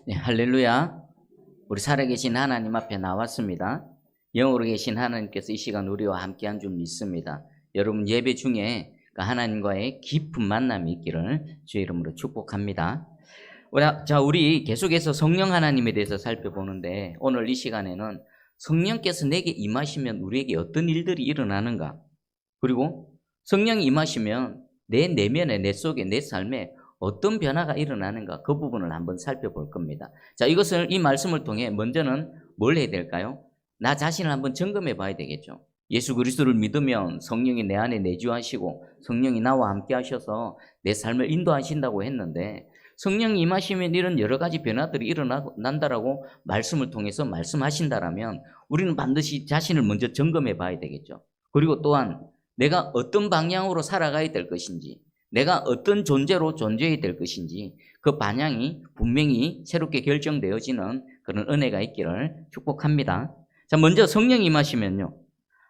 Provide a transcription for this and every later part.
네, 할렐루야. 우리 살아계신 하나님 앞에 나왔습니다. 영으로 계신 하나님께서 이 시간 우리와 함께한 줄 믿습니다. 여러분 예배 중에 하나님과의 깊은 만남이 있기를 주의 이름으로 축복합니다. 우리 계속해서 성령 하나님에 대해서 살펴보는데, 오늘 이 시간에는 성령께서 내게 임하시면 우리에게 어떤 일들이 일어나는가, 그리고 성령이 임하시면 내 내면에, 내 속에, 내 삶에 어떤 변화가 일어나는가, 그 부분을 한번 살펴볼 겁니다. 자, 이 말씀을 통해 먼저는 뭘 해야 될까요? 나 자신을 한번 점검해 봐야 되겠죠. 예수 그리스도를 믿으면 성령이 내 안에 내주하시고 성령이 나와 함께 하셔서 내 삶을 인도하신다고 했는데, 성령이 임하시면 이런 여러 가지 변화들이 일어난다라고 말씀을 통해서 말씀하신다라면 우리는 반드시 자신을 먼저 점검해 봐야 되겠죠. 그리고 또한 내가 어떤 방향으로 살아가야 될 것인지, 내가 어떤 존재로 존재해야 될 것인지, 그 방향이 분명히 새롭게 결정되어지는 그런 은혜가 있기를 축복합니다. 자, 먼저 성령이 임하시면요,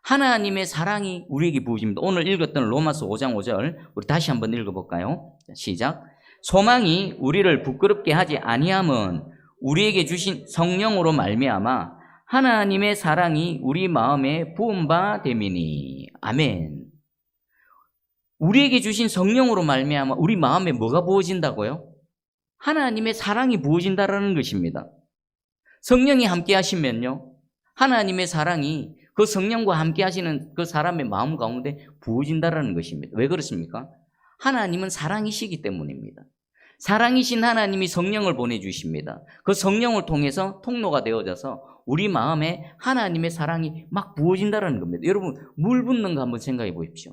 하나님의 사랑이 우리에게 부어집니다. 오늘 읽었던 로마서 5장 5절 우리 다시 한번 읽어볼까요? 시작. 소망이 우리를 부끄럽게 하지 아니함은 우리에게 주신 성령으로 말미암아 하나님의 사랑이 우리 마음에 부은 바 됨이니. 아멘. 우리에게 주신 성령으로 말미암아 우리 마음에 뭐가 부어진다고요? 하나님의 사랑이 부어진다라는 것입니다. 성령이 함께 하시면요, 하나님의 사랑이 그 성령과 함께 하시는 그 사람의 마음 가운데 부어진다라는 것입니다. 왜 그렇습니까? 하나님은 사랑이시기 때문입니다. 사랑이신 하나님이 성령을 보내주십니다. 그 성령을 통해서 통로가 되어져서 우리 마음에 하나님의 사랑이 막 부어진다는 겁니다. 여러분, 물 붓는 거 한번 생각해 보십시오.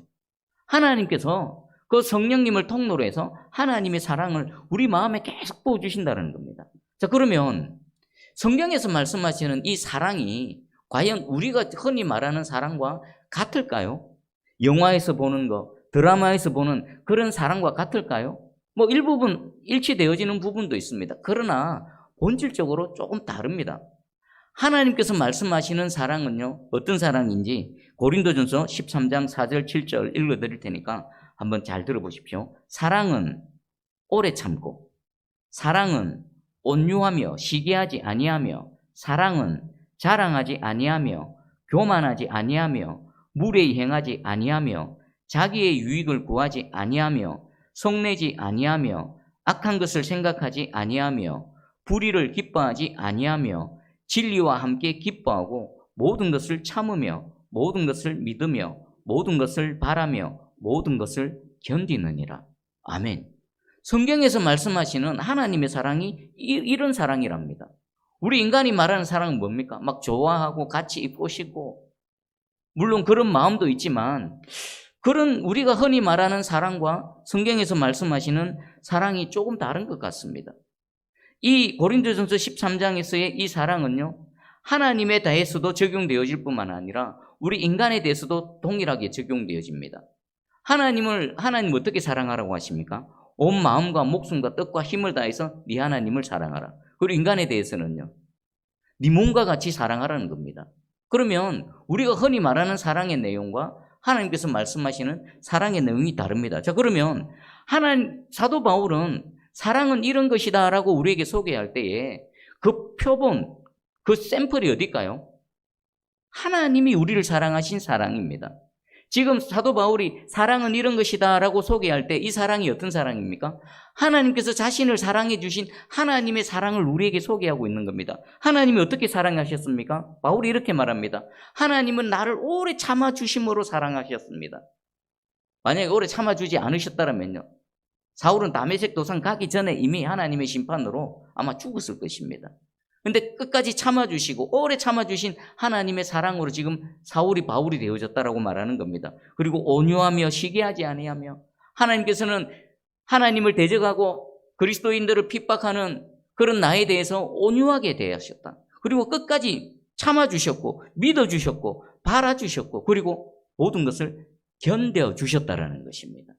하나님께서 그 성령님을 통로로 해서 하나님의 사랑을 우리 마음에 계속 부어주신다는 겁니다. 자, 그러면 성경에서 말씀하시는 이 사랑이 과연 우리가 흔히 말하는 사랑과 같을까요? 영화에서 보는 거, 드라마에서 보는 그런 사랑과 같을까요? 뭐 일부분 일치되어지는 부분도 있습니다. 그러나 본질적으로 조금 다릅니다. 하나님께서 말씀하시는 사랑은요, 어떤 사랑인지 고린도전서 13장 4절 7절 읽어드릴 테니까 한번 잘 들어보십시오. 사랑은 오래 참고, 사랑은 온유하며 시기하지 아니하며, 사랑은 자랑하지 아니하며 교만하지 아니하며 무례히 행하지 아니하며 자기의 유익을 구하지 아니하며 성내지 아니하며 악한 것을 생각하지 아니하며 불의를 기뻐하지 아니하며 진리와 함께 기뻐하고 모든 것을 참으며 모든 것을 믿으며 모든 것을 바라며 모든 것을 견디느니라. 아멘. 성경에서 말씀하시는 하나님의 사랑이 이런 사랑이랍니다. 우리 인간이 말하는 사랑은 뭡니까? 막 좋아하고 같이 입고 싶고, 물론 그런 마음도 있지만 그런 우리가 흔히 말하는 사랑과 성경에서 말씀하시는 사랑이 조금 다른 것 같습니다. 이 고린도전서 13장에서의 이 사랑은요, 하나님에 대해서도 적용되어질 뿐만 아니라 우리 인간에 대해서도 동일하게 적용되어집니다. 하나님 어떻게 사랑하라고 하십니까? 온 마음과 목숨과 뜻과 힘을 다해서 네 하나님을 사랑하라. 그리고 인간에 대해서는요, 네 몸과 같이 사랑하라는 겁니다. 그러면 우리가 흔히 말하는 사랑의 내용과 하나님께서 말씀하시는 사랑의 내용이 다릅니다. 자, 그러면 사도 바울은 사랑은 이런 것이다라고 우리에게 소개할 때에 그 표본, 그 샘플이 어딜까요? 하나님이 우리를 사랑하신 사랑입니다. 지금 사도 바울이 사랑은 이런 것이다라고 소개할 때 이 사랑이 어떤 사랑입니까? 하나님께서 자신을 사랑해 주신 하나님의 사랑을 우리에게 소개하고 있는 겁니다. 하나님이 어떻게 사랑하셨습니까? 바울이 이렇게 말합니다. 하나님은 나를 오래 참아주심으로 사랑하셨습니다. 만약에 오래 참아주지 않으셨다면요, 사울은 다메섹 도상 가기 전에 이미 하나님의 심판으로 아마 죽었을 것입니다. 근데 끝까지 참아주시고 오래 참아주신 하나님의 사랑으로 지금 사울이 바울이 되어졌다라고 말하는 겁니다. 그리고 온유하며 시기하지 아니하며, 하나님께서는 하나님을 대적하고 그리스도인들을 핍박하는 그런 나에 대해서 온유하게 대하셨다. 그리고 끝까지 참아주셨고 믿어주셨고 바라주셨고 그리고 모든 것을 견뎌주셨다라는 것입니다.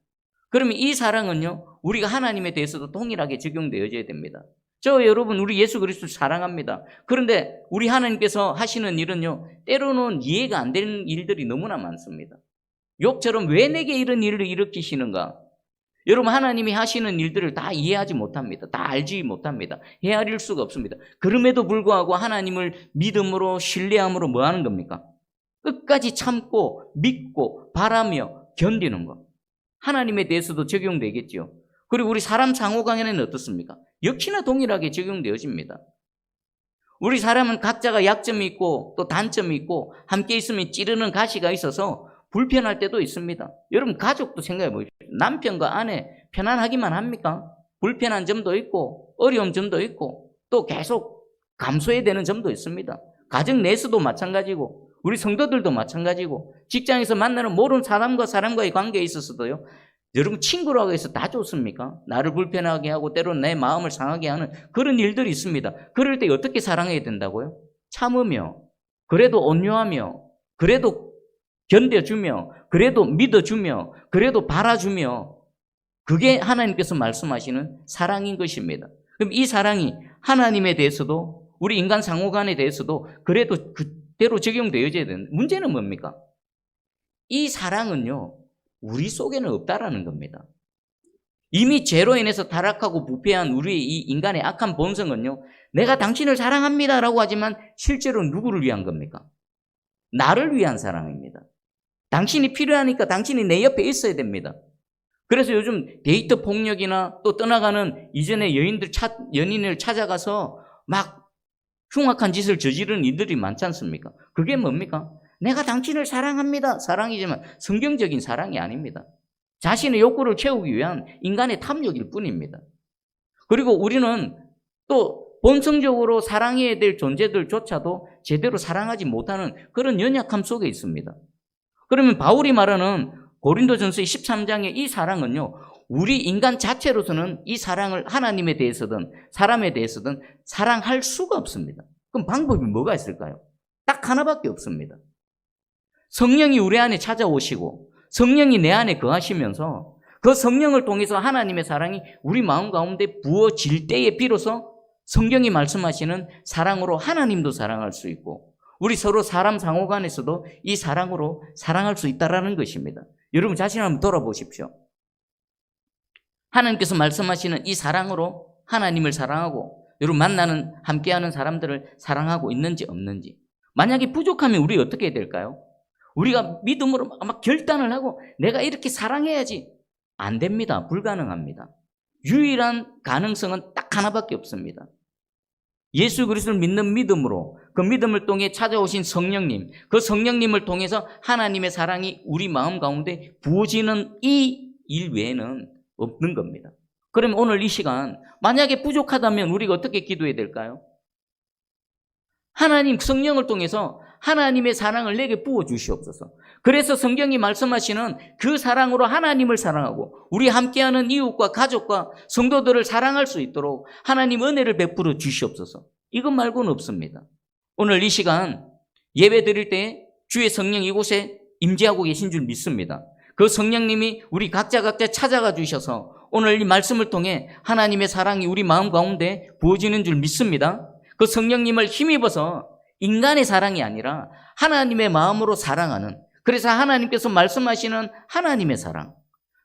그러면 이 사랑은요, 우리가 하나님에 대해서도 동일하게 적용되어져야 됩니다. 여러분, 우리 예수 그리스도를 사랑합니다. 그런데 우리 하나님께서 하시는 일은요, 때로는 이해가 안 되는 일들이 너무나 많습니다. 욥처럼 왜 내게 이런 일을 일으키시는가? 여러분, 하나님이 하시는 일들을 다 이해하지 못합니다. 다 알지 못합니다. 헤아릴 수가 없습니다. 그럼에도 불구하고 하나님을 믿음으로 신뢰함으로 뭐 하는 겁니까? 끝까지 참고 믿고 바라며 견디는 것. 하나님에 대해서도 적용되겠죠. 그리고 우리 사람 상호간에는 어떻습니까? 역시나 동일하게 적용되어집니다. 우리 사람은 각자가 약점이 있고 또 단점이 있고 함께 있으면 찌르는 가시가 있어서 불편할 때도 있습니다. 여러분, 가족도 생각해 보십시오. 남편과 아내 편안하기만 합니까? 불편한 점도 있고 어려운 점도 있고 또 계속 감수해야 되는 점도 있습니다. 가정 내에서도 마찬가지고 우리 성도들도 마찬가지고 직장에서 만나는 모르는 사람과의 관계에 있어서도요. 여러분, 친구라고 해서 다 좋습니까? 나를 불편하게 하고 때로는 내 마음을 상하게 하는 그런 일들이 있습니다. 그럴 때 어떻게 사랑해야 된다고요? 참으며, 그래도 온유하며, 그래도 견뎌주며, 그래도 믿어주며, 그래도 바라주며, 그게 하나님께서 말씀하시는 사랑인 것입니다. 그럼 이 사랑이 하나님에 대해서도 우리 인간 상호간에 대해서도 그래도 그대로 적용되어져야 되는데, 문제는 뭡니까? 이 사랑은요, 우리 속에는 없다라는 겁니다. 이미 죄로 인해서 타락하고 부패한 우리 이 인간의 악한 본성은요, 내가 당신을 사랑합니다라고 하지만 실제로 누구를 위한 겁니까? 나를 위한 사랑입니다. 당신이 필요하니까 당신이 내 옆에 있어야 됩니다. 그래서 요즘 데이트 폭력이나 또 떠나가는 이전의 연인을 찾아가서 막 흉악한 짓을 저지르는 이들이 많지 않습니까? 그게 뭡니까? 내가 당신을 사랑합니다. 사랑이지만 성경적인 사랑이 아닙니다. 자신의 욕구를 채우기 위한 인간의 탐욕일 뿐입니다. 그리고 우리는 또 본성적으로 사랑해야 될 존재들조차도 제대로 사랑하지 못하는 그런 연약함 속에 있습니다. 그러면 바울이 말하는 고린도전서 13장의 이 사랑은요, 우리 인간 자체로서는 이 사랑을 하나님에 대해서든 사람에 대해서든 사랑할 수가 없습니다. 그럼 방법이 뭐가 있을까요? 딱 하나밖에 없습니다. 성령이 우리 안에 찾아오시고 성령이 내 안에 거하시면서 그 성령을 통해서 하나님의 사랑이 우리 마음 가운데 부어질 때에 비로소 성경이 말씀하시는 사랑으로 하나님도 사랑할 수 있고 우리 서로 사람 상호간에서도 이 사랑으로 사랑할 수 있다는 것입니다. 여러분 자신을 한번 돌아보십시오. 하나님께서 말씀하시는 이 사랑으로 하나님을 사랑하고 여러분 만나는 함께하는 사람들을 사랑하고 있는지 없는지, 만약에 부족하면 우리 어떻게 해야 될까요? 우리가 믿음으로 막 결단을 하고 내가 이렇게 사랑해야지. 안 됩니다. 불가능합니다. 유일한 가능성은 딱 하나밖에 없습니다. 예수 그리스도를 믿는 믿음으로 그 믿음을 통해 찾아오신 성령님, 그 성령님을 통해서 하나님의 사랑이 우리 마음 가운데 부어지는 이 일 외에는 없는 겁니다. 그러면 오늘 이 시간 만약에 부족하다면 우리가 어떻게 기도해야 될까요? 하나님 성령을 통해서 하나님의 사랑을 내게 부어주시옵소서. 그래서 성경이 말씀하시는 그 사랑으로 하나님을 사랑하고 우리 함께하는 이웃과 가족과 성도들을 사랑할 수 있도록 하나님 은혜를 베풀어 주시옵소서. 이것 말고는 없습니다. 오늘 이 시간 예배 드릴 때 주의 성령 이곳에 임재하고 계신 줄 믿습니다. 그 성령님이 우리 각자 찾아가 주셔서 오늘 이 말씀을 통해 하나님의 사랑이 우리 마음 가운데 부어지는 줄 믿습니다. 그 성령님을 힘입어서 인간의 사랑이 아니라 하나님의 마음으로 사랑하는, 그래서 하나님께서 말씀하시는 하나님의 사랑,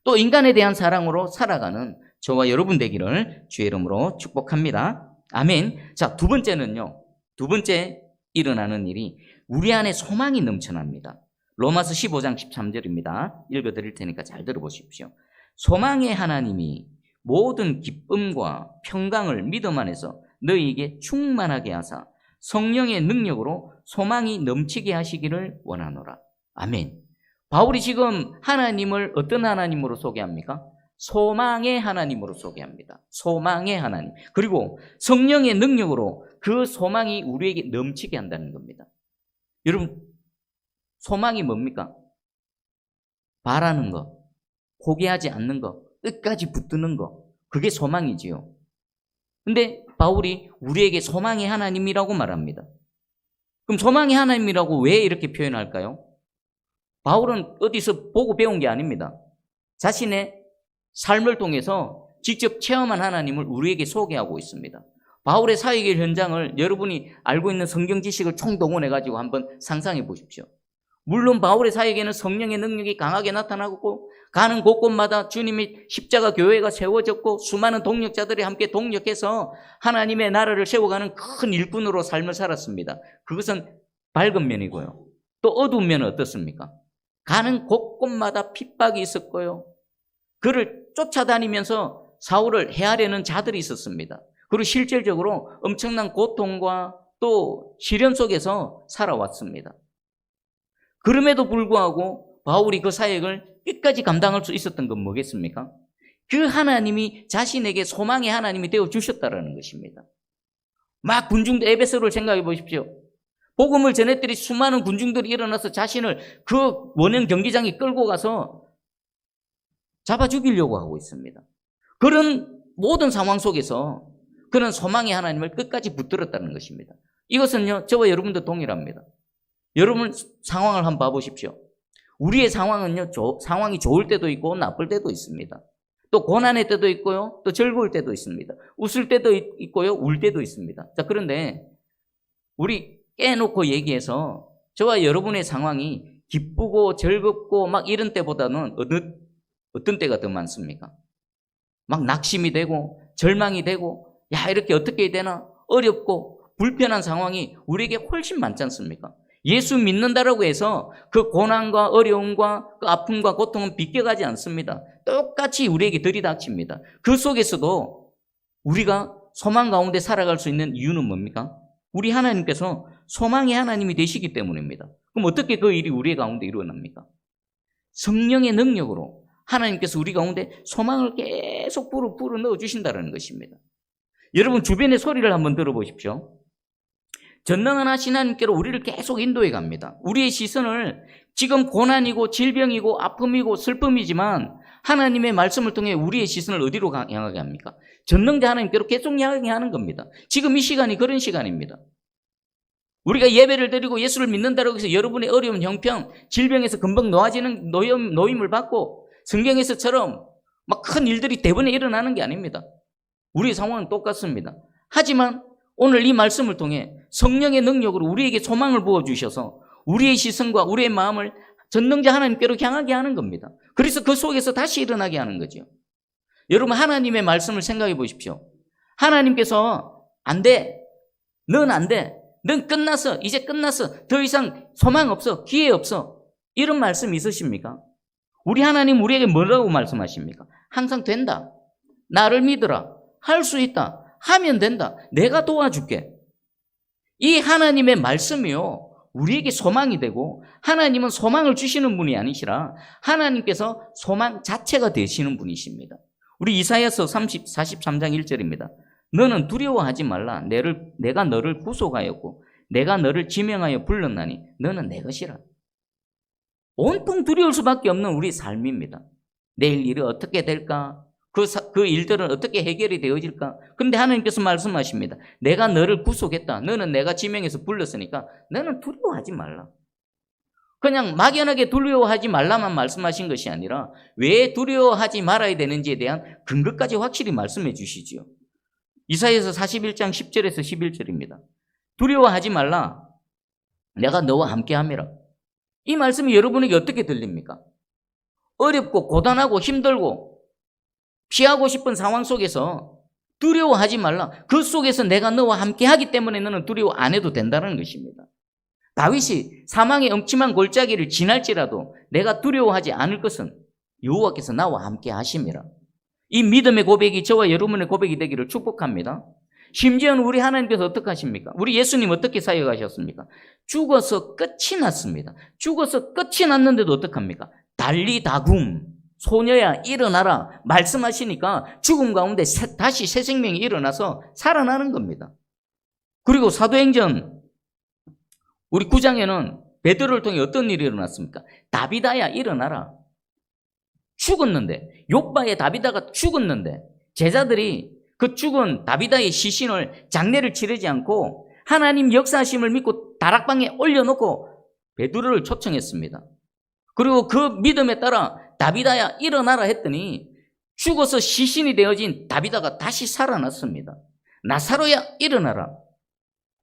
또 인간에 대한 사랑으로 살아가는 저와 여러분 되기를 주의 이름으로 축복합니다. 아멘. 자, 두 번째는요. 두 번째 일어나는 일이 우리 안에 소망이 넘쳐납니다. 로마서 15장 13절입니다. 읽어드릴 테니까 잘 들어보십시오. 소망의 하나님이 모든 기쁨과 평강을 믿음 안에서 너희에게 충만하게 하사 성령의 능력으로 소망이 넘치게 하시기를 원하노라. 아멘. 바울이 지금 하나님을 어떤 하나님으로 소개합니까? 소망의 하나님으로 소개합니다. 소망의 하나님. 그리고 성령의 능력으로 그 소망이 우리에게 넘치게 한다는 겁니다. 여러분, 소망이 뭡니까? 바라는 것, 포기하지 않는 것, 끝까지 붙드는 것, 그게 소망이지요. 근데 바울이 우리에게 소망의 하나님이라고 말합니다. 그럼 소망의 하나님이라고 왜 이렇게 표현할까요? 바울은 어디서 보고 배운 게 아닙니다. 자신의 삶을 통해서 직접 체험한 하나님을 우리에게 소개하고 있습니다. 바울의 사역의 현장을 여러분이 알고 있는 성경 지식을 총동원해가지고 한번 상상해 보십시오. 물론 바울의 사역에는 성령의 능력이 강하게 나타나고 가는 곳곳마다 주님의 십자가 교회가 세워졌고 수많은 동력자들이 함께 동력해서 하나님의 나라를 세워가는 큰 일꾼으로 삶을 살았습니다. 그것은 밝은 면이고요. 또 어두운 면은 어떻습니까? 가는 곳곳마다 핍박이 있었고요. 그를 쫓아다니면서 사울을 해하려는 자들이 있었습니다. 그리고 실질적으로 엄청난 고통과 또 시련 속에서 살아왔습니다. 그럼에도 불구하고 바울이 그 사역을 끝까지 감당할 수 있었던 건 뭐겠습니까? 그 하나님이 자신에게 소망의 하나님이 되어주셨다는 것입니다. 막 군중들, 에베소를 생각해 보십시오. 복음을 전했더니 수많은 군중들이 일어나서 자신을 그 원형 경기장에 끌고 가서 잡아 죽이려고 하고 있습니다. 그런 모든 상황 속에서 그는 소망의 하나님을 끝까지 붙들었다는 것입니다. 이것은요, 저와 여러분도 동일합니다. 여러분 상황을 한번 봐보십시오. 우리의 상황은요, 상황이 좋을 때도 있고 나쁠 때도 있습니다. 또 고난의 때도 있고요, 또 즐거울 때도 있습니다. 웃을 때도 있고요, 울 때도 있습니다. 자, 그런데 우리 깨놓고 얘기해서 저와 여러분의 상황이 기쁘고 즐겁고 막 이런 때보다는 어떤 때가 더 많습니까? 막 낙심이 되고 절망이 되고 야, 이렇게 어떻게 해야 되나 어렵고 불편한 상황이 우리에게 훨씬 많지 않습니까? 예수 믿는다라고 해서 그 고난과 어려움과 그 아픔과 고통은 비껴가지 않습니다. 똑같이 우리에게 들이닥칩니다. 그 속에서도 우리가 소망 가운데 살아갈 수 있는 이유는 뭡니까? 우리 하나님께서 소망의 하나님이 되시기 때문입니다. 그럼 어떻게 그 일이 우리 가운데 일어납니까? 성령의 능력으로 하나님께서 우리 가운데 소망을 계속 불어 넣어주신다는 것입니다. 여러분 주변의 소리를 한번 들어보십시오. 전능한 하나님께로 우리를 계속 인도해 갑니다. 우리의 시선을 지금 고난이고 질병이고 아픔이고 슬픔이지만 하나님의 말씀을 통해 우리의 시선을 어디로 향하게 합니까? 전능자 하나님께로 계속 향하게 하는 겁니다. 지금 이 시간이 그런 시간입니다. 우리가 예배를 드리고 예수를 믿는다고 해서 여러분의 어려운 형편, 질병에서 금방 놓아지는 노임을 받고 성경에서처럼 막 큰 일들이 대번에 일어나는 게 아닙니다. 우리의 상황은 똑같습니다. 하지만 오늘 이 말씀을 통해 성령의 능력으로 우리에게 소망을 부어주셔서 우리의 시선과 우리의 마음을 전능자 하나님께로 향하게 하는 겁니다. 그래서 그 속에서 다시 일어나게 하는 거죠. 여러분 하나님의 말씀을 생각해 보십시오. 하나님께서 안 돼. 넌 안 돼. 넌 끝났어. 이제 끝났어. 더 이상 소망 없어. 기회 없어. 이런 말씀 있으십니까? 우리 하나님 우리에게 뭐라고 말씀하십니까? 항상 된다. 나를 믿어라. 할 수 있다. 하면 된다. 내가 도와줄게. 이 하나님의 말씀이요. 우리에게 소망이 되고 하나님은 소망을 주시는 분이 아니시라 하나님께서 소망 자체가 되시는 분이십니다. 우리 이사야서 43장 1절입니다. 너는 두려워하지 말라. 내가 너를 구속하였고 내가 너를 지명하여 불렀나니 너는 내 것이라. 온통 두려울 수밖에 없는 우리 삶입니다. 내일 일이 어떻게 될까? 그 일들은 어떻게 해결이 되어질까? 그런데 하나님께서 말씀하십니다. 내가 너를 구속했다. 너는 내가 지명해서 불렀으니까 너는 두려워하지 말라. 그냥 막연하게 두려워하지 말라만 말씀하신 것이 아니라 왜 두려워하지 말아야 되는지에 대한 근거까지 확실히 말씀해 주시지요. 이사야서 41장 10절에서 11절입니다. 두려워하지 말라. 내가 너와 함께함이라. 이 말씀이 여러분에게 어떻게 들립니까? 어렵고 고단하고 힘들고 피하고 싶은 상황 속에서 두려워하지 말라. 그 속에서 내가 너와 함께하기 때문에 너는 두려워 안 해도 된다는 것입니다. 다윗이 사망의 엄침한 골짜기를 지날지라도 내가 두려워하지 않을 것은 여호와께서 나와 함께 하심이라. 이 믿음의 고백이 저와 여러분의 고백이 되기를 축복합니다. 심지어는 우리 하나님께서 어떻게 하십니까? 우리 예수님 어떻게 사역하셨습니까? 죽어서 끝이 났습니다. 죽어서 끝이 났는데도 어떡합니까? 달리다굼 소녀야 일어나라 말씀하시니까 죽음 가운데 다시 새 생명이 일어나서 살아나는 겁니다. 그리고 사도행전 우리 9장에는 베드로를 통해 어떤 일이 일어났습니까? 다비다야 일어나라. 죽었는데 욥바의 다비다가 죽었는데 제자들이 그 죽은 다비다의 시신을 장례를 치르지 않고 하나님 역사하심을 믿고 다락방에 올려놓고 베드로를 초청했습니다. 그리고 그 믿음에 따라 다비다야 일어나라 했더니 죽어서 시신이 되어진 다비다가 다시 살아났습니다. 나사로야 일어나라.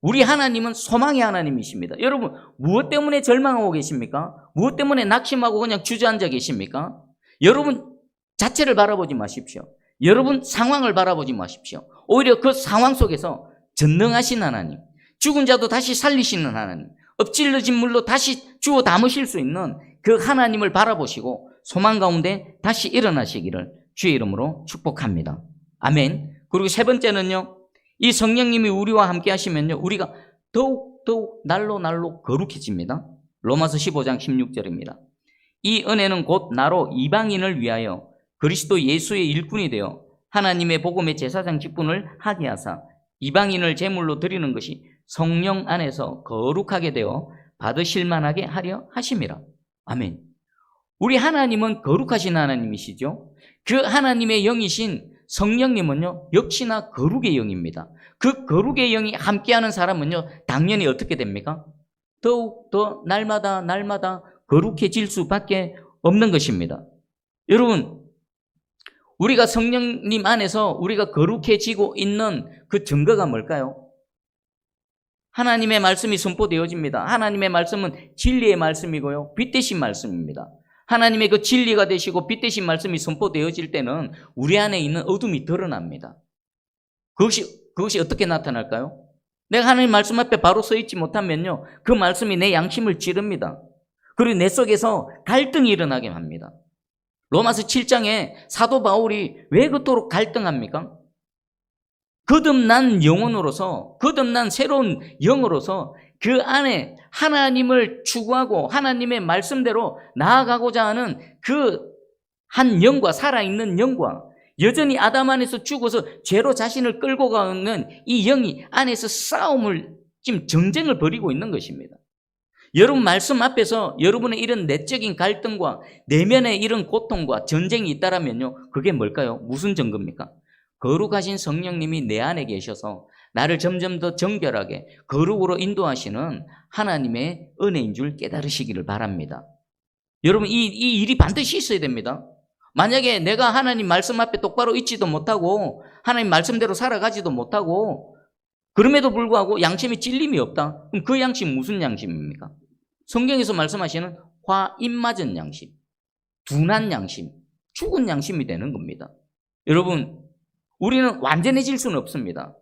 우리 하나님은 소망의 하나님이십니다. 여러분, 무엇 때문에 절망하고 계십니까? 무엇 때문에 낙심하고 그냥 주저앉아 계십니까? 여러분 자체를 바라보지 마십시오. 여러분 상황을 바라보지 마십시오. 오히려 그 상황 속에서 전능하신 하나님, 죽은 자도 다시 살리시는 하나님, 엎질러진 물로 다시 주워 담으실 수 있는 그 하나님을 바라보시고 소망 가운데 다시 일어나시기를 주의 이름으로 축복합니다. 아멘. 그리고 세 번째는요, 이 성령님이 우리와 함께 하시면요, 우리가 더욱 날로 거룩해집니다. 로마서 15장 16절입니다. 이 은혜는 곧 나로 이방인을 위하여 그리스도 예수의 일꾼이 되어 하나님의 복음의 제사장 직분을 하게 하사 이방인을 제물로 드리는 것이 성령 안에서 거룩하게 되어 받으실 만하게 하려 하심이라. 아멘. 우리 하나님은 거룩하신 하나님이시죠. 그 하나님의 영이신 성령님은요, 역시나 거룩의 영입니다. 그 거룩의 영이 함께하는 사람은요, 당연히 어떻게 됩니까? 더욱 더 날마다 거룩해질 수밖에 없는 것입니다. 여러분, 우리가 성령님 안에서 우리가 거룩해지고 있는 그 증거가 뭘까요? 하나님의 말씀이 선포되어집니다. 하나님의 말씀은 진리의 말씀이고요, 빛 대신 말씀입니다. 하나님의 그 진리가 되시고 빛 대신 말씀이 선포되어질 때는 우리 안에 있는 어둠이 드러납니다. 그것이 어떻게 나타날까요? 내가 하나님 말씀 앞에 바로 서 있지 못하면요, 그 말씀이 내 양심을 찌릅니다. 그리고 내 속에서 갈등이 일어나게 합니다. 로마서 7장에 사도 바울이 왜 그토록 갈등합니까? 거듭난 영혼으로서, 거듭난 새로운 영으로서 그 안에 하나님을 추구하고 하나님의 말씀대로 나아가고자 하는 그 한 영과, 살아있는 영과, 여전히 아담 안에서 죽어서 죄로 자신을 끌고 가는 이 영이 안에서 싸움을, 지금 전쟁을 벌이고 있는 것입니다. 여러분 말씀 앞에서 여러분의 이런 내적인 갈등과 내면의 이런 고통과 전쟁이 있다라면요, 그게 뭘까요? 무슨 증거입니까? 거룩하신 성령님이 내 안에 계셔서 나를 점점 더 정결하게 거룩으로 인도하시는 하나님의 은혜인 줄 깨달으시기를 바랍니다. 여러분, 이 일이 반드시 있어야 됩니다. 만약에 내가 하나님 말씀 앞에 똑바로 있지도 못하고 하나님 말씀대로 살아가지도 못하고 그럼에도 불구하고 양심에 찔림이 없다, 그럼 그 양심 무슨 양심입니까? 성경에서 말씀하시는 화 입맞은 양심, 둔한 양심, 죽은 양심이 되는 겁니다. 여러분, 우리는 완전해질 수는 없습니다.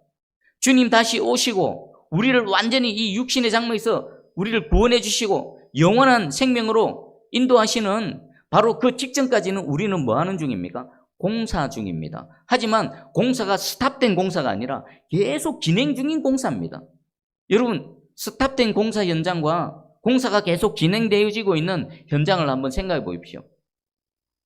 주님 다시 오시고 우리를 완전히 이 육신의 장막에서 우리를 구원해 주시고 영원한 생명으로 인도하시는 바로 그 직전까지는 우리는 뭐 하는 중입니까? 공사 중입니다. 하지만 공사가 스탑된 공사가 아니라 계속 진행 중인 공사입니다. 여러분, 스탑된 공사 현장과 공사가 계속 진행되어지고 있는 현장을 한번 생각해 보십시오.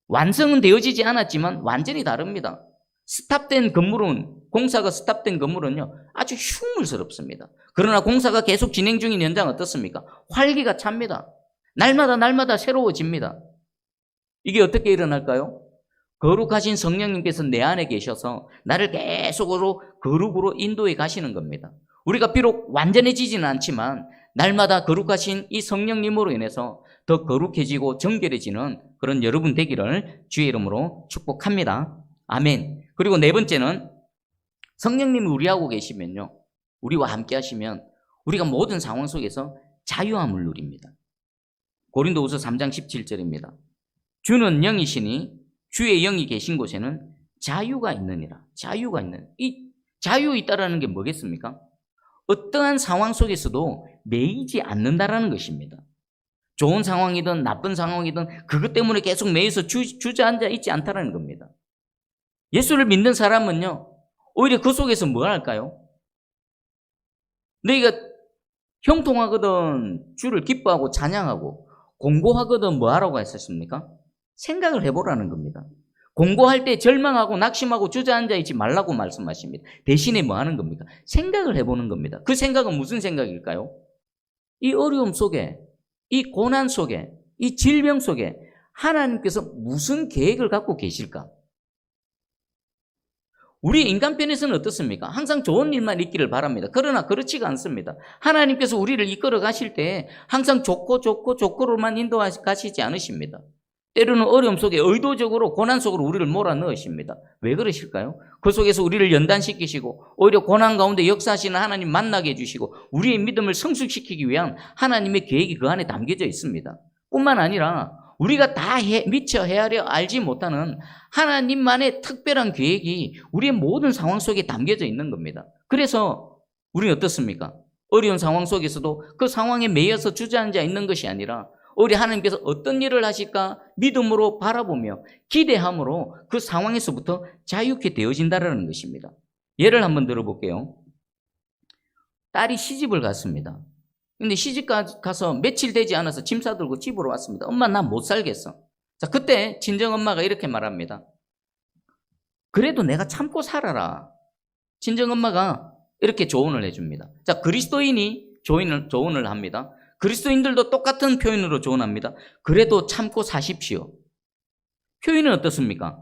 완성은 되어지지 않았지만 완전히 다릅니다. 스탑된 건물은, 공사가 스탑된 건물은요, 아주 흉물스럽습니다. 그러나 공사가 계속 진행 중인 현장은 어떻습니까? 활기가 찹니다. 날마다 새로워집니다. 이게 어떻게 일어날까요? 거룩하신 성령님께서 내 안에 계셔서 나를 계속으로 거룩으로 인도해 가시는 겁니다. 우리가 비록 완전해지지는 않지만 날마다 거룩하신 이 성령님으로 인해서 더 거룩해지고 정결해지는 그런 여러분 되기를 주의 이름으로 축복합니다. 아멘. 그리고 네 번째는 성령님이 우리하고 계시면요, 우리와 함께 하시면 우리가 모든 상황 속에서 자유함을 누립니다. 고린도후서 3장 17절입니다. 주는 영이시니 주의 영이 계신 곳에는 자유가 있느니라. 자유가 있는, 이 자유 있다라는 게 뭐겠습니까? 어떠한 상황 속에서도 매이지 않는다라는 것입니다. 좋은 상황이든 나쁜 상황이든 그것 때문에 계속 매여서 주저앉아 있지 않다라는 겁니다. 예수를 믿는 사람은요, 오히려 그 속에서 뭘 할까요? 너희가 형통하거든 주를 기뻐하고 찬양하고, 공고하거든 뭐 하라고 했었습니까? 생각을 해보라는 겁니다. 공고할 때 절망하고 낙심하고 주저앉아 있지 말라고 말씀하십니다. 대신에 뭐 하는 겁니까? 생각을 해보는 겁니다. 그 생각은 무슨 생각일까요? 이 어려움 속에, 이 고난 속에, 이 질병 속에 하나님께서 무슨 계획을 갖고 계실까? 우리 인간편에서는 어떻습니까? 항상 좋은 일만 있기를 바랍니다. 그러나 그렇지가 않습니다. 하나님께서 우리를 이끌어 가실 때 항상 좋고로만 인도하시지 않으십니다. 때로는 어려움 속에 의도적으로 고난 속으로 우리를 몰아넣으십니다. 왜 그러실까요? 그 속에서 우리를 연단시키시고 오히려 고난 가운데 역사하시는 하나님 만나게 해주시고 우리의 믿음을 성숙시키기 위한 하나님의 계획이 그 안에 담겨져 있습니다. 뿐만 아니라 우리가 다 미처 헤아려 알지 못하는 하나님만의 특별한 계획이 우리의 모든 상황 속에 담겨져 있는 겁니다. 그래서 우리는 어떻습니까? 어려운 상황 속에서도 그 상황에 매여서 주저앉아 있는 것이 아니라 우리 하나님께서 어떤 일을 하실까 믿음으로 바라보며 기대함으로 그 상황에서부터 자유케 되어진다는 것입니다. 예를 한번 들어볼게요. 딸이 시집을 갔습니다. 근데 시집 가서 며칠 되지 않아서 짐 싸들고 집으로 왔습니다. 엄마, 나 못 살겠어. 자, 그때 친정엄마가 이렇게 말합니다. 그래도 내가 참고 살아라. 친정엄마가 이렇게 조언을 해줍니다. 자, 그리스도인이 조언을 합니다. 그리스도인들도 똑같은 표현으로 조언합니다. 그래도 참고 사십시오. 표현은 어떻습니까?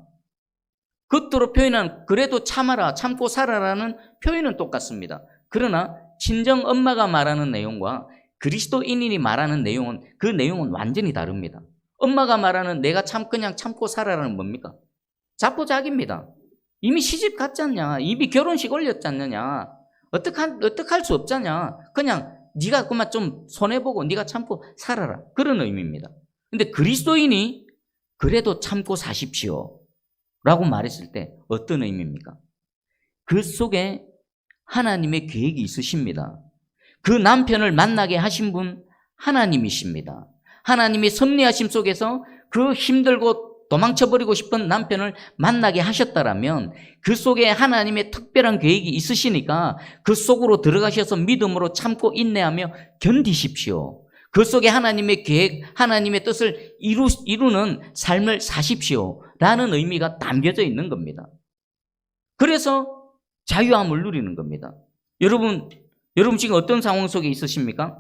겉으로 표현한 그래도 참아라, 참고 살아라는 표현은 똑같습니다. 그러나 친정 엄마가 말하는 내용과 그리스도인이 말하는 내용은 그 내용은 완전히 다릅니다. 엄마가 말하는 내가 그냥 참고 살아라는 뭡니까? 자포자기입니다. 이미 시집 갔지 않냐? 이미 결혼식 올렸지 않느냐? 어떡할 수 없잖냐? 그냥 네가 그만 좀 손해보고 네가 참고 살아라. 그런 의미입니다. 근데 그리스도인이 그래도 참고 사십시오 라고 말했을 때 어떤 의미입니까? 그 속에 하나님의 계획이 있으십니다. 그 남편을 만나게 하신 분 하나님이십니다. 하나님의 섭리하심 속에서 그 힘들고 도망쳐버리고 싶은 남편을 만나게 하셨다라면 그 속에 하나님의 특별한 계획이 있으시니까 그 속으로 들어가셔서 믿음으로 참고 인내하며 견디십시오. 그 속에 하나님의 계획, 하나님의 뜻을 이루는 삶을 사십시오 라는 의미가 담겨져 있는 겁니다. 그래서 자유함을 누리는 겁니다. 여러분 지금 어떤 상황 속에 있으십니까?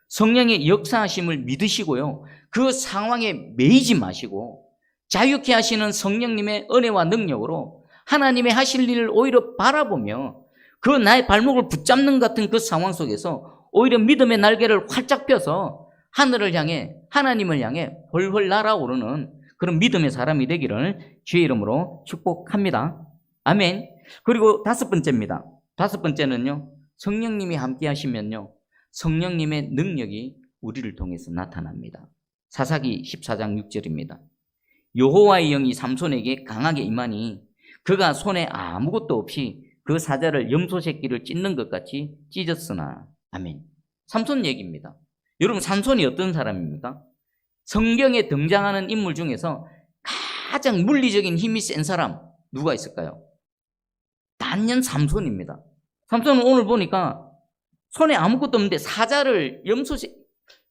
성령의 역사하심을 믿으시고요. 그 상황에 매이지 마시고 자유케 하시는 성령님의 은혜와 능력으로 하나님의 하실 일을 오히려 바라보며 그 나의 발목을 붙잡는 같은 그 상황 속에서 오히려 믿음의 날개를 활짝 펴서 하늘을 향해 하나님을 향해 훨훨 날아오르는 그런 믿음의 사람이 되기를 주의 이름으로 축복합니다. 아멘. 그리고 다섯 번째입니다. 다섯 번째는요. 성령님이 함께 하시면요. 성령님의 능력이 우리를 통해서 나타납니다. 사사기 14장 6절입니다. 여호와의 영이 삼손에게 강하게 임하니 그가 손에 아무것도 없이 그 사자를 염소 새끼를 찢는 것 같이 찢었으나. 아멘. 삼손 얘기입니다. 여러분 삼손이 어떤 사람입니까? 성경에 등장하는 인물 중에서 가장 물리적인 힘이 센 사람 누가 있을까요? 단연 삼손입니다. 삼손은 오늘 보니까 손에 아무것도 없는데 사자를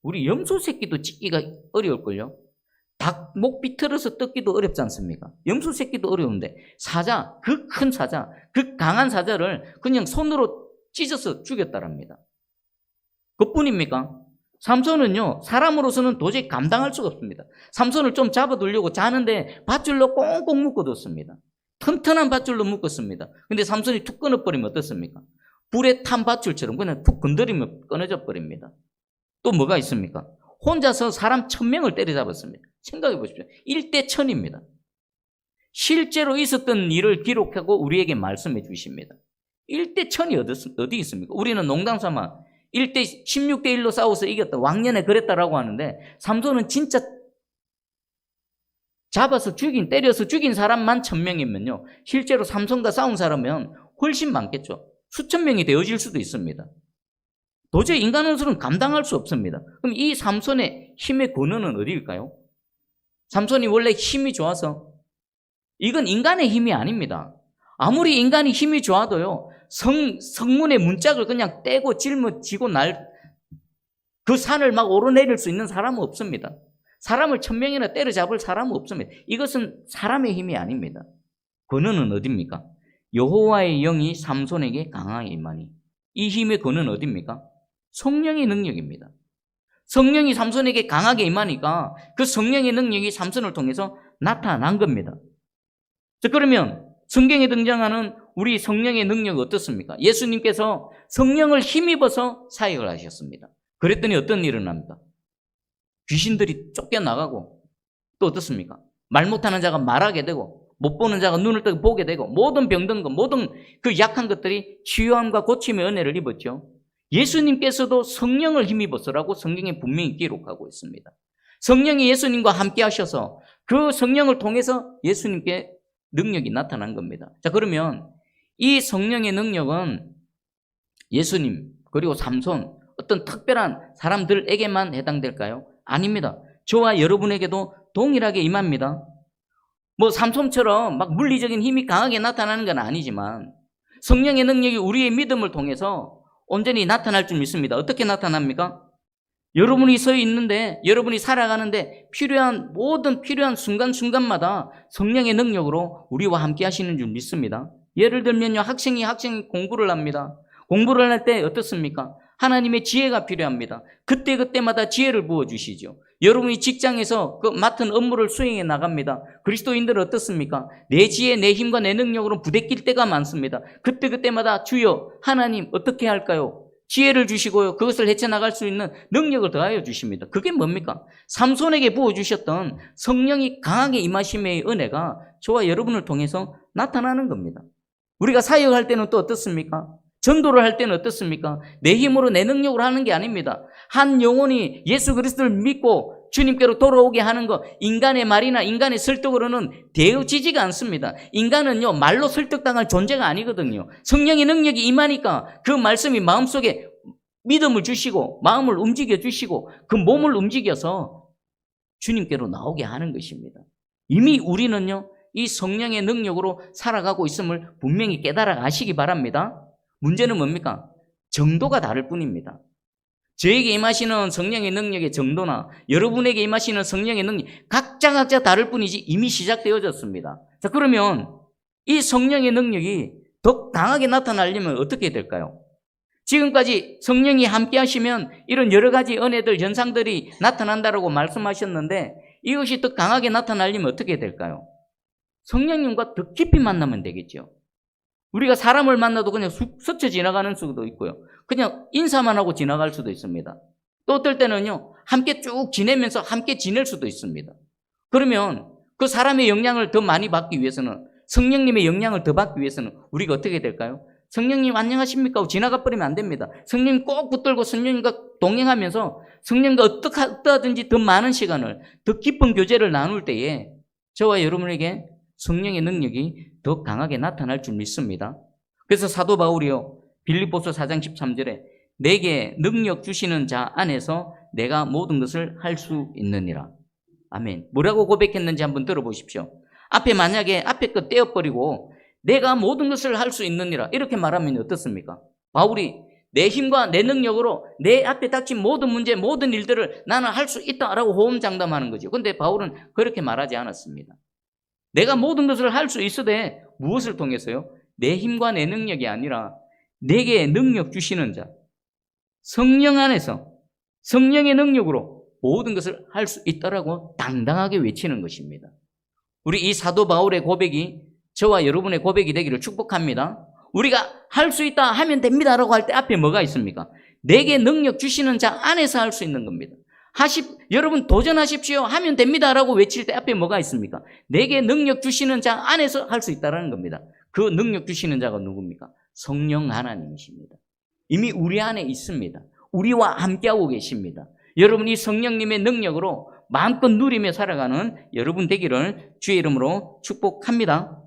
우리 염소 새끼도 찢기가 어려울걸요? 닭 목 비틀어서 뜯기도 어렵지 않습니까? 염소 새끼도 어려운데 사자, 그 큰 사자, 그 강한 사자를 그냥 손으로 찢어서 죽였다랍니다. 그뿐입니까? 삼손은요, 사람으로서는 도저히 감당할 수가 없습니다. 삼손을 좀 잡아두려고 자는데 밧줄로 꽁꽁 묶어뒀습니다. 튼튼한 밧줄로 묶었습니다. 근데 삼손이 툭 끊어버리면 어떻습니까? 불에 탄 밧줄처럼 그냥 툭 건드리면 끊어져 버립니다. 또 뭐가 있습니까? 혼자서 사람 1000명을 때려잡았습니다. 생각해 보십시오. 1대 1000입니다. 실제로 있었던 일을 기록하고 우리에게 말씀해 주십니다. 1대 1000이 어디 있습니까? 우리는 농담삼아 16대 1로 싸워서 이겼다. 왕년에 그랬다라고 하는데 삼손은 진짜 때려서 죽인 사람만 1000명이면요. 실제로 삼손과 싸운 사람은 훨씬 많겠죠. 수천 명이 되어질 수도 있습니다. 도저히 인간으로서는 감당할 수 없습니다. 그럼 이 삼손의 힘의 근원은 어디일까요? 삼손이 원래 힘이 좋아서 이건 인간의 힘이 아닙니다. 아무리 인간이 힘이 좋아도요. 성문의 문짝을 그냥 떼고 짊어지고 그 산을 막 오르내릴 수 있는 사람은 없습니다. 사람을 1000명이나 때려잡을 사람은 없습니다. 이것은 사람의 힘이 아닙니다. 근원은 어디입니까? 여호와의 영이 삼손에게 강하게 임하니. 이 힘의 근원은 어디입니까? 성령의 능력입니다. 성령이 삼손에게 강하게 임하니까 그 성령의 능력이 삼손을 통해서 나타난 겁니다. 자, 그러면 성경에 등장하는 우리 성령의 능력이 어떻습니까? 예수님께서 성령을 힘입어서 사역을 하셨습니다. 그랬더니 어떤 일이 납니까? 귀신들이 쫓겨나가고 또 어떻습니까? 말 못하는 자가 말하게 되고 못 보는 자가 눈을 뜨고 보게 되고 모든 병든 것, 모든 그 약한 것들이 치유함과 고침의 은혜를 입었죠. 예수님께서도 성령을 힘입었으라고 성경에 분명히 기록하고 있습니다. 성령이 예수님과 함께 하셔서 그 성령을 통해서 예수님께 능력이 나타난 겁니다. 자, 그러면 이 성령의 능력은 예수님 그리고 삼손 어떤 특별한 사람들에게만 해당될까요? 아닙니다. 저와 여러분에게도 동일하게 임합니다. 뭐 삼손처럼 막 물리적인 힘이 강하게 나타나는 건 아니지만 성령의 능력이 우리의 믿음을 통해서 온전히 나타날 줄 믿습니다. 어떻게 나타납니까? 여러분이 서 있는데, 여러분이 살아가는데 모든 필요한 순간순간마다 성령의 능력으로 우리와 함께 하시는 줄 믿습니다. 예를 들면요, 학생이 공부를 합니다. 공부를 할 때 어떻습니까? 하나님의 지혜가 필요합니다. 그때마다 지혜를 부어주시죠. 여러분이 직장에서 그 맡은 업무를 수행해 나갑니다. 그리스도인들은 어떻습니까? 내 지혜, 내 힘과 내 능력으로 부대낄 때가 많습니다. 그때마다 주여, 하나님 어떻게 할까요? 지혜를 주시고요. 그것을 헤쳐나갈 수 있는 능력을 더하여 주십니다. 그게 뭡니까? 삼손에게 부어주셨던 성령이 강하게 임하심의 은혜가 저와 여러분을 통해서 나타나는 겁니다. 우리가 사역할 때는 또 어떻습니까? 전도를 할 때는 어떻습니까? 내 힘으로 내 능력으로 하는 게 아닙니다. 한 영혼이 예수 그리스도를 믿고 주님께로 돌아오게 하는 것, 인간의 말이나 인간의 설득으로는 되어지지가 않습니다. 인간은요, 말로 설득당할 존재가 아니거든요. 성령의 능력이 임하니까 그 말씀이 마음속에 믿음을 주시고 마음을 움직여 주시고 그 몸을 움직여서 주님께로 나오게 하는 것입니다. 이미 우리는요, 이 성령의 능력으로 살아가고 있음을 분명히 깨달아 가시기 바랍니다. 문제는 뭡니까? 정도가 다를 뿐입니다. 저에게 임하시는 성령의 능력의 정도나 여러분에게 임하시는 성령의 능력 각자 다를 뿐이지 이미 시작되어졌습니다. 자, 그러면 이 성령의 능력이 더 강하게 나타나려면 어떻게 될까요? 지금까지 성령이 함께 하시면 이런 여러 가지 은혜들, 현상들이 나타난다라고 말씀하셨는데 이것이 더 강하게 나타나려면 어떻게 될까요? 성령님과 더 깊이 만나면 되겠죠. 우리가 사람을 만나도 그냥 스쳐 지나가는 수도 있고요. 그냥 인사만 하고 지나갈 수도 있습니다. 또 어떨 때는요, 함께 쭉 지내면서 함께 지낼 수도 있습니다. 그러면 그 사람의 영향을 더 많이 받기 위해서는, 성령님의 영향을 더 받기 위해서는 우리가 어떻게 될까요? 성령님 안녕하십니까 하고 지나가 버리면 안 됩니다. 성령님 꼭 붙들고 성령님과 동행하면서 성령님과 어떠하든지 더 많은 시간을, 더 깊은 교제를 나눌 때에 저와 여러분에게 성령의 능력이 더 강하게 나타날 줄 믿습니다. 그래서 사도 바울이요, 빌립보서 4장 13절에 내게 능력 주시는 자 안에서 내가 모든 것을 할 수 있느니라. 아멘. 뭐라고 고백했는지 한번 들어보십시오. 만약에 앞에 거 떼어버리고 내가 모든 것을 할 수 있느니라 이렇게 말하면 어떻습니까? 바울이 내 힘과 내 능력으로 내 앞에 닥친 모든 문제, 모든 일들을 나는 할 수 있다라고 호언장담하는 거죠. 그런데 바울은 그렇게 말하지 않았습니다. 내가 모든 것을 할 수 있으되 무엇을 통해서요? 내 힘과 내 능력이 아니라 내게 능력 주시는 자, 성령 안에서 성령의 능력으로 모든 것을 할 수 있다라고 당당하게 외치는 것입니다. 우리 이 사도 바울의 고백이 저와 여러분의 고백이 되기를 축복합니다. 우리가 할 수 있다 하면 됩니다라고 할 때 앞에 뭐가 있습니까? 내게 능력 주시는 자 안에서 할 수 있는 겁니다. 여러분 도전하십시오 하면 됩니다라고 외칠 때 앞에 뭐가 있습니까? 내게 능력 주시는 자 안에서 할 수 있다는 겁니다. 그 능력 주시는 자가 누굽니까? 성령 하나님이십니다. 이미 우리 안에 있습니다. 우리와 함께하고 계십니다. 여러분이 성령님의 능력으로 마음껏 누리며 살아가는 여러분 되기를 주의 이름으로 축복합니다.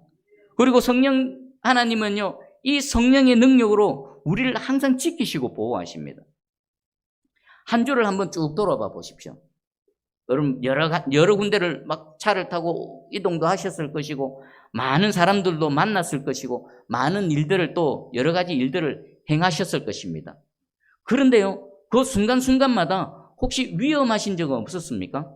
그리고 성령 하나님은요, 이 성령의 능력으로 우리를 항상 지키시고 보호하십니다. 한 주를 한번 쭉 돌아봐 보십시오. 여러분 여러 군데를 막 차를 타고 이동도 하셨을 것이고 많은 사람들도 만났을 것이고 많은 일들을 또 여러 가지 일들을 행하셨을 것입니다. 그런데요, 그 순간순간마다 혹시 위험하신 적은 없었습니까?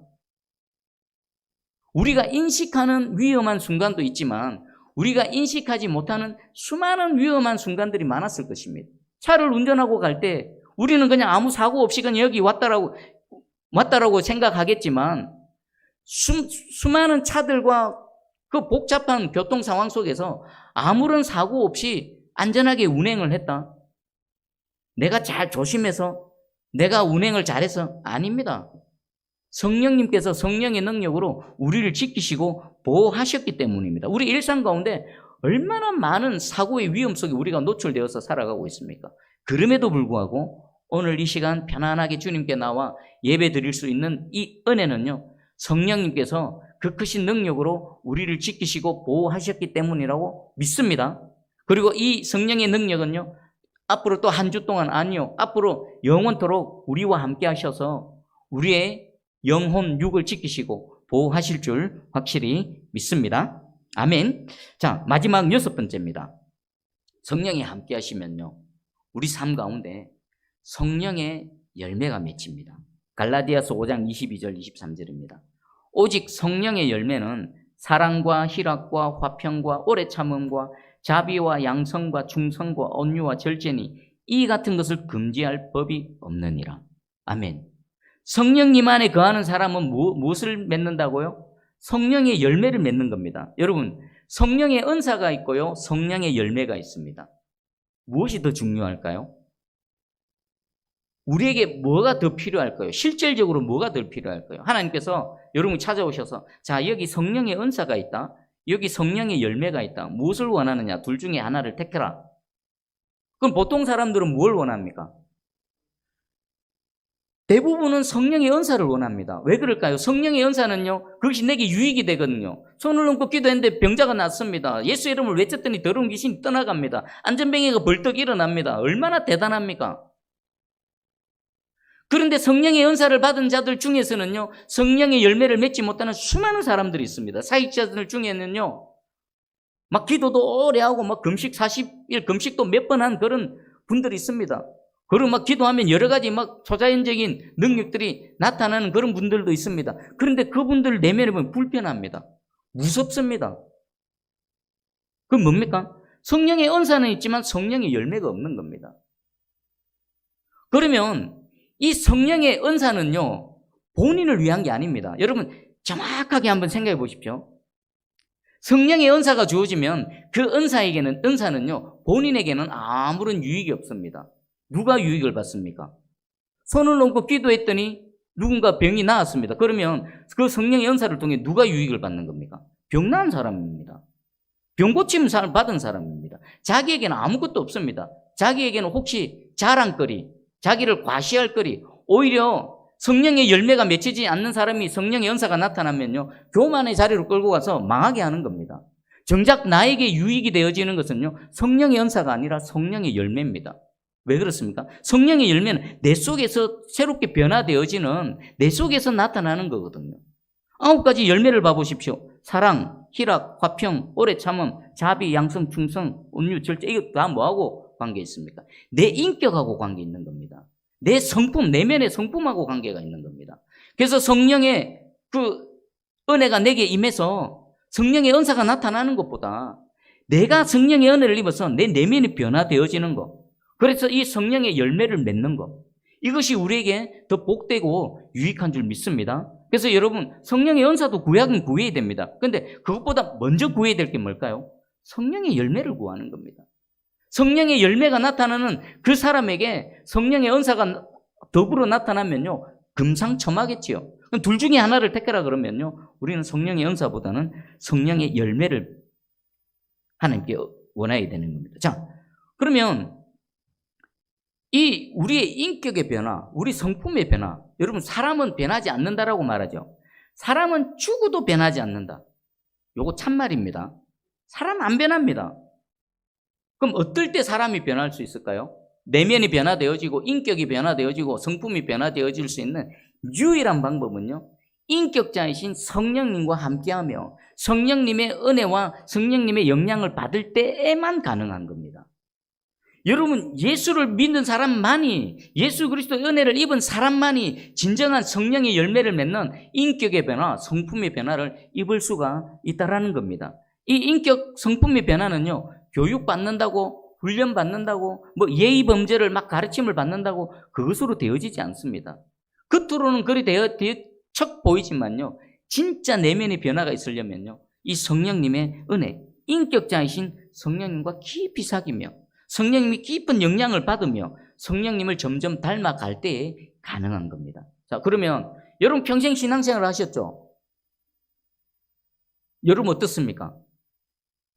우리가 인식하는 위험한 순간도 있지만 우리가 인식하지 못하는 수많은 위험한 순간들이 많았을 것입니다. 차를 운전하고 갈 때 우리는 그냥 아무 사고 없이 그냥 여기 왔다라고 생각하겠지만 수많은 차들과 그 복잡한 교통 상황 속에서 아무런 사고 없이 안전하게 운행을 했다. 내가 잘 조심해서 내가 운행을 잘해서 아닙니다. 성령님께서 성령의 능력으로 우리를 지키시고 보호하셨기 때문입니다. 우리 일상 가운데 얼마나 많은 사고의 위험 속에 우리가 노출되어서 살아가고 있습니까? 그럼에도 불구하고 오늘 이 시간 편안하게 주님께 나와 예배 드릴 수 있는 이 은혜는요, 성령님께서 그 크신 능력으로 우리를 지키시고 보호하셨기 때문이라고 믿습니다. 그리고 이 성령의 능력은요, 앞으로 또 한 주 동안 아니요, 앞으로 영원토록 우리와 함께 하셔서 우리의 영혼, 육을 지키시고 보호하실 줄 확실히 믿습니다. 아멘. 자, 마지막 6번째입니다. 성령이 함께 하시면요, 우리 삶 가운데 성령의 열매가 맺힙니다. 갈라디아서 5장 22절 23절입니다. 오직 성령의 열매는 사랑과 희락과 화평과 오래 참음과 자비와 양성과 충성과 온유와 절제니 이 같은 것을 금지할 법이 없느니라. 아멘. 성령님 안에 거하는 사람은 무엇을 맺는다고요? 성령의 열매를 맺는 겁니다. 여러분, 성령의 은사가 있고요, 성령의 열매가 있습니다. 무엇이 더 중요할까요? 우리에게 뭐가 더 필요할까요? 실질적으로 뭐가 더 필요할까요? 하나님께서 여러분 찾아오셔서, 자, 여기 성령의 은사가 있다, 여기 성령의 열매가 있다, 무엇을 원하느냐? 둘 중에 하나를 택해라. 그럼 보통 사람들은 뭘 원합니까? 대부분은 성령의 은사를 원합니다. 왜 그럴까요? 성령의 은사는요, 그것이 내게 유익이 되거든요. 손을 얹고 기도했는데 병자가 낫습니다. 예수 이름을 외쳤더니 더러운 귀신이 떠나갑니다. 안전뱅이가 벌떡 일어납니다. 얼마나 대단합니까? 그런데 성령의 은사를 받은 자들 중에서는요, 성령의 열매를 맺지 못하는 수많은 사람들이 있습니다. 사역자들 중에는요, 막 기도도 오래 하고 막 금식 40일 금식도 몇 번 한 그런 분들이 있습니다. 그리고 막 기도하면 여러 가지 막 초자연적인 능력들이 나타나는 그런 분들도 있습니다. 그런데 그분들 내면에 보면 불편합니다. 무섭습니다. 그건 뭡니까? 성령의 은사는 있지만 성령의 열매가 없는 겁니다. 그러면 이 성령의 은사는요, 본인을 위한 게 아닙니다. 여러분 정확하게 한번 생각해 보십시오. 성령의 은사가 주어지면 그 은사는요, 본인에게는 아무런 유익이 없습니다. 누가 유익을 받습니까? 손을 얹고 기도했더니 누군가 병이 나았습니다. 그러면 그 성령의 은사를 통해 누가 유익을 받는 겁니까? 병 나은 사람입니다. 병 고침 받은 사람입니다. 자기에게는 아무것도 없습니다. 자기에게는 혹시 자랑거리, 자기를 과시할 거리, 오히려 성령의 열매가 맺히지 않는 사람이 성령의 은사가 나타나면요, 교만의 자리로 끌고 가서 망하게 하는 겁니다. 정작 나에게 유익이 되어지는 것은요, 성령의 은사가 아니라 성령의 열매입니다. 왜 그렇습니까? 성령의 열매는 내 속에서 새롭게 변화되어지는, 내 속에서 나타나는 거거든요. 9가지 열매를 봐보십시오. 사랑, 희락, 화평, 오래 참음, 자비, 양성, 충성, 온유, 절제. 이거 다 뭐하고 관계 있습니까? 내 인격하고 관계 있는 겁니다. 내 성품, 내면의 성품하고 관계가 있는 겁니다. 그래서 성령의 그 은혜가 내게 임해서 성령의 은사가 나타나는 것보다 내가 성령의 은혜를 입어서 내 내면이 변화되어지는 것, 그래서 이 성령의 열매를 맺는 것, 이것이 우리에게 더 복되고 유익한 줄 믿습니다. 그래서 여러분, 성령의 은사도 구하긴 구해야 됩니다. 그런데 그것보다 먼저 구해야 될 게 뭘까요? 성령의 열매를 구하는 겁니다. 성령의 열매가 나타나는 그 사람에게 성령의 은사가 더불어 나타나면요, 금상첨화겠지요. 둘 중에 하나를 택하라 그러면요, 우리는 성령의 은사보다는 성령의 열매를 하나님께 원해야 되는 겁니다. 자, 그러면 이 우리의 인격의 변화, 우리 성품의 변화, 여러분 사람은 변하지 않는다라고 말하죠. 사람은 죽어도 변하지 않는다. 요거 참말입니다. 사람 안 변합니다. 그럼 어떨 때 사람이 변할 수 있을까요? 내면이 변화되어지고 인격이 변화되어지고 성품이 변화되어질 수 있는 유일한 방법은요, 인격자이신 성령님과 함께하며 성령님의 은혜와 성령님의 영향을 받을 때에만 가능한 겁니다. 여러분, 예수를 믿는 사람만이, 예수 그리스도의 은혜를 입은 사람만이 진정한 성령의 열매를 맺는 인격의 변화, 성품의 변화를 입을 수가 있다라는 겁니다. 이 인격 성품의 변화는요, 교육받는다고, 훈련받는다고, 뭐 예의 범죄를 막 가르침을 받는다고 그것으로 되어지지 않습니다. 겉으로는 그리 척 보이지만요, 진짜 내면의 변화가 있으려면요, 이 성령님의 은혜, 인격자이신 성령님과 깊이 사귀며 성령님이 깊은 영향을 받으며 성령님을 점점 닮아갈 때에 가능한 겁니다. 자, 그러면 여러분 평생 신앙생활 하셨죠? 여러분 어떻습니까?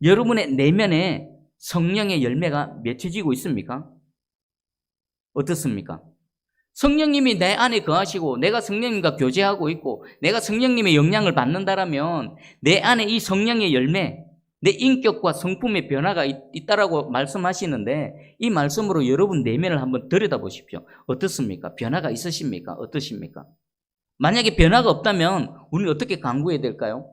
여러분의 내면에 성령의 열매가 맺혀지고 있습니까? 어떻습니까? 성령님이 내 안에 거하시고 내가 성령님과 교제하고 있고 내가 성령님의 영향을 받는다라면 내 안에 이 성령의 열매, 내 인격과 성품의 변화가 있다라고 말씀하시는데 이 말씀으로 여러분 내면을 한번 들여다보십시오. 어떻습니까? 변화가 있으십니까? 어떠십니까? 만약에 변화가 없다면 우리는 어떻게 간구해야 될까요?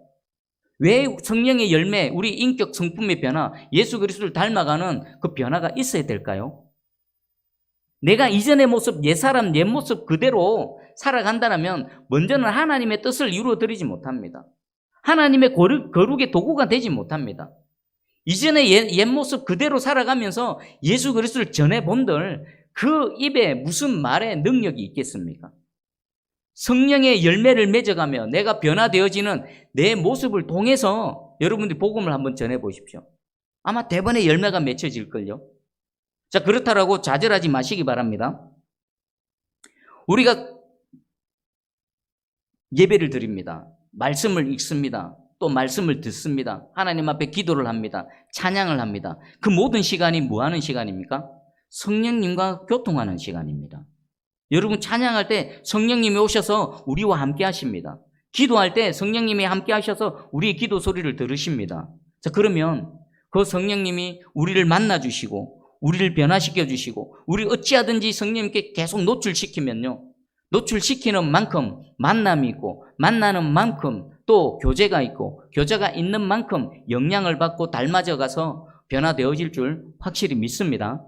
왜 성령의 열매, 우리 인격 성품의 변화, 예수 그리스도를 닮아가는 그 변화가 있어야 될까요? 내가 이전의 모습, 옛사람, 옛 모습 그대로 살아간다면 먼저는 하나님의 뜻을 이루어드리지 못합니다. 하나님의 거룩의 도구가 되지 못합니다. 이전의 옛 모습 그대로 살아가면서 예수 그리스도를 전해본들 그 입에 무슨 말의 능력이 있겠습니까? 성령의 열매를 맺어가며 내가 변화되어지는 내 모습을 통해서 여러분들이 복음을 한번 전해보십시오. 아마 대번에 열매가 맺혀질걸요. 자, 그렇다라고 좌절하지 마시기 바랍니다. 우리가 예배를 드립니다. 말씀을 읽습니다. 또 말씀을 듣습니다. 하나님 앞에 기도를 합니다. 찬양을 합니다. 그 모든 시간이 뭐 하는 시간입니까? 성령님과 교통하는 시간입니다. 여러분 찬양할 때 성령님이 오셔서 우리와 함께 하십니다. 기도할 때 성령님이 함께 하셔서 우리의 기도 소리를 들으십니다. 자, 그러면 그 성령님이 우리를 만나주시고 우리를 변화시켜 주시고 우리 어찌하든지 성령님께 계속 노출시키면요, 노출시키는 만큼 만남이 있고 만나는 만큼 또 교제가 있고 교제가 있는 만큼 영향을 받고 닮아져 가서 변화되어질 줄 확실히 믿습니다.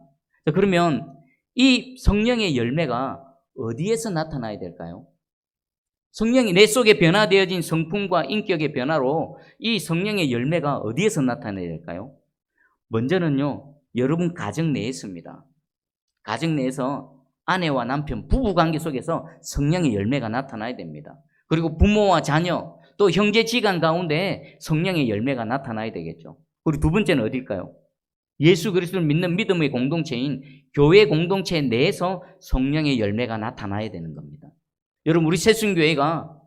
자, 그러면 이 성령의 열매가 어디에서 나타나야 될까요? 성령이 내 속에 변화되어진 성품과 인격의 변화로 이 성령의 열매가 어디에서 나타나야 될까요? 먼저는요, 여러분 가정 내에 있습니다. 가정 내에서 아내와 남편, 부부관계 속에서 성령의 열매가 나타나야 됩니다. 그리고 부모와 자녀, 또 형제지간 가운데 성령의 열매가 나타나야 되겠죠. 그리고 두 번째는 어딜까요? 예수 그리스도를 믿는 믿음의 공동체인 교회 공동체 내에서 성령의 열매가 나타나야 되는 겁니다. 여러분, 우리 새순교회가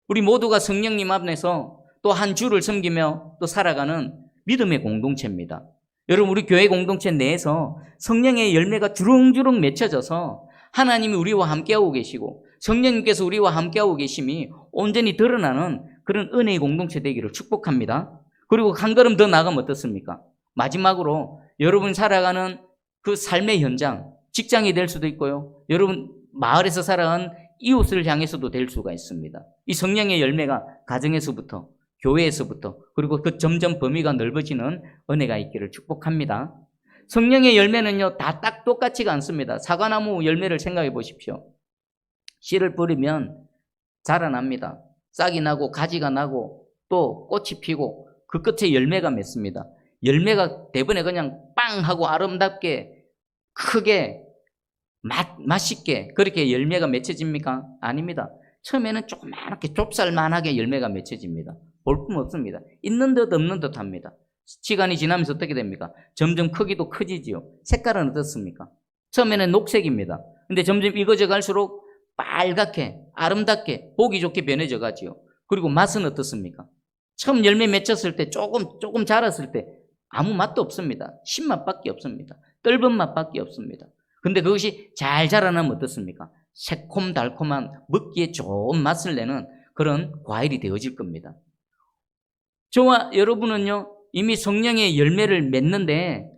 우리 모두가 성령님 앞에서 또 한 주를 섬기며 또 살아가는 믿음의 공동체입니다. 여러분, 우리 교회 공동체 내에서 성령의 열매가 주렁주렁 맺혀져서 하나님이 우리와 함께하고 계시고 성령님께서 우리와 함께하고 계심이 온전히 드러나는 그런 은혜의 공동체 되기를 축복합니다. 그리고 한 걸음 더 나가면 어떻습니까? 마지막으로 여러분 살아가는 그 삶의 현장, 직장이 될 수도 있고요, 여러분 마을에서 살아가는 이웃을 향해서도 될 수가 있습니다. 이 성령의 열매가 가정에서부터, 교회에서부터, 그리고 그 점점 범위가 넓어지는 은혜가 있기를 축복합니다. 성령의 열매는요, 다 딱 똑같지가 않습니다. 사과나무 열매를 생각해 보십시오. 씨를 뿌리면 자라납니다. 싹이 나고 가지가 나고 또 꽃이 피고 그 끝에 열매가 맺습니다. 열매가 대번에 그냥 빵 하고 아름답게 크게 맛있게 그렇게 열매가 맺혀집니까? 아닙니다. 처음에는 조그맣게 좁쌀만하게 열매가 맺혀집니다. 볼품 없습니다. 있는 듯 없는 듯 합니다. 시간이 지나면서 어떻게 됩니까? 점점 크기도 커지지요. 색깔은 어떻습니까? 처음에는 녹색입니다. 근데 점점 익어져 갈수록 빨갛게 아름답게 보기 좋게 변해져 가지요. 그리고 맛은 어떻습니까? 처음 열매 맺혔을 때 조금 자랐을 때 아무 맛도 없습니다. 신맛밖에 없습니다. 떫은 맛밖에 없습니다. 근데 그것이 잘 자라나면 어떻습니까? 새콤달콤한 먹기에 좋은 맛을 내는 그런 과일이 되어질 겁니다. 저와 여러분은요, 이미 성령의 열매를 맺는데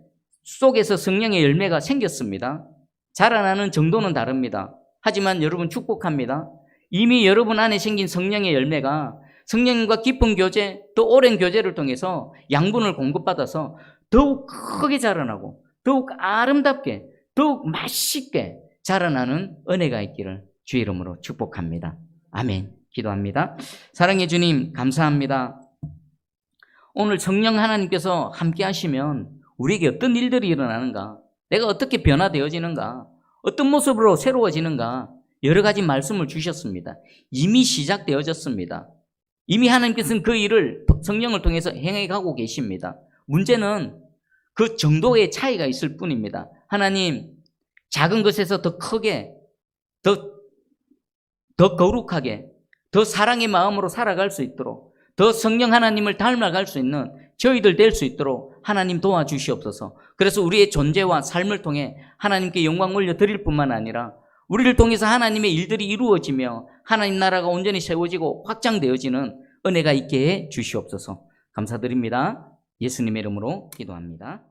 속에서 성령의 열매가 생겼습니다. 자라나는 정도는 다릅니다. 하지만 여러분 축복합니다. 이미 여러분 안에 생긴 성령의 열매가 성령님과 깊은 교제, 또 오랜 교제를 통해서 양분을 공급받아서 더욱 크게 자라나고 더욱 아름답게, 더욱 맛있게 자라나는 은혜가 있기를 주의 이름으로 축복합니다. 아멘. 기도합니다. 사랑의 주님, 감사합니다. 오늘 성령 하나님께서 함께 하시면 우리에게 어떤 일들이 일어나는가, 내가 어떻게 변화되어지는가, 어떤 모습으로 새로워지는가, 여러 가지 말씀을 주셨습니다. 이미 시작되어졌습니다. 이미 하나님께서는 그 일을 성령을 통해서 행해가고 계십니다. 문제는 그 정도의 차이가 있을 뿐입니다. 하나님, 작은 것에서 더 크게, 더 거룩하게, 더 사랑의 마음으로 살아갈 수 있도록, 더 성령 하나님을 닮아갈 수 있는 저희들 될 수 있도록 하나님 도와주시옵소서. 그래서 우리의 존재와 삶을 통해 하나님께 영광 올려드릴 뿐만 아니라 우리를 통해서 하나님의 일들이 이루어지며 하나님 나라가 온전히 세워지고 확장되어지는 은혜가 있게 해 주시옵소서. 감사드립니다. 예수님의 이름으로 기도합니다.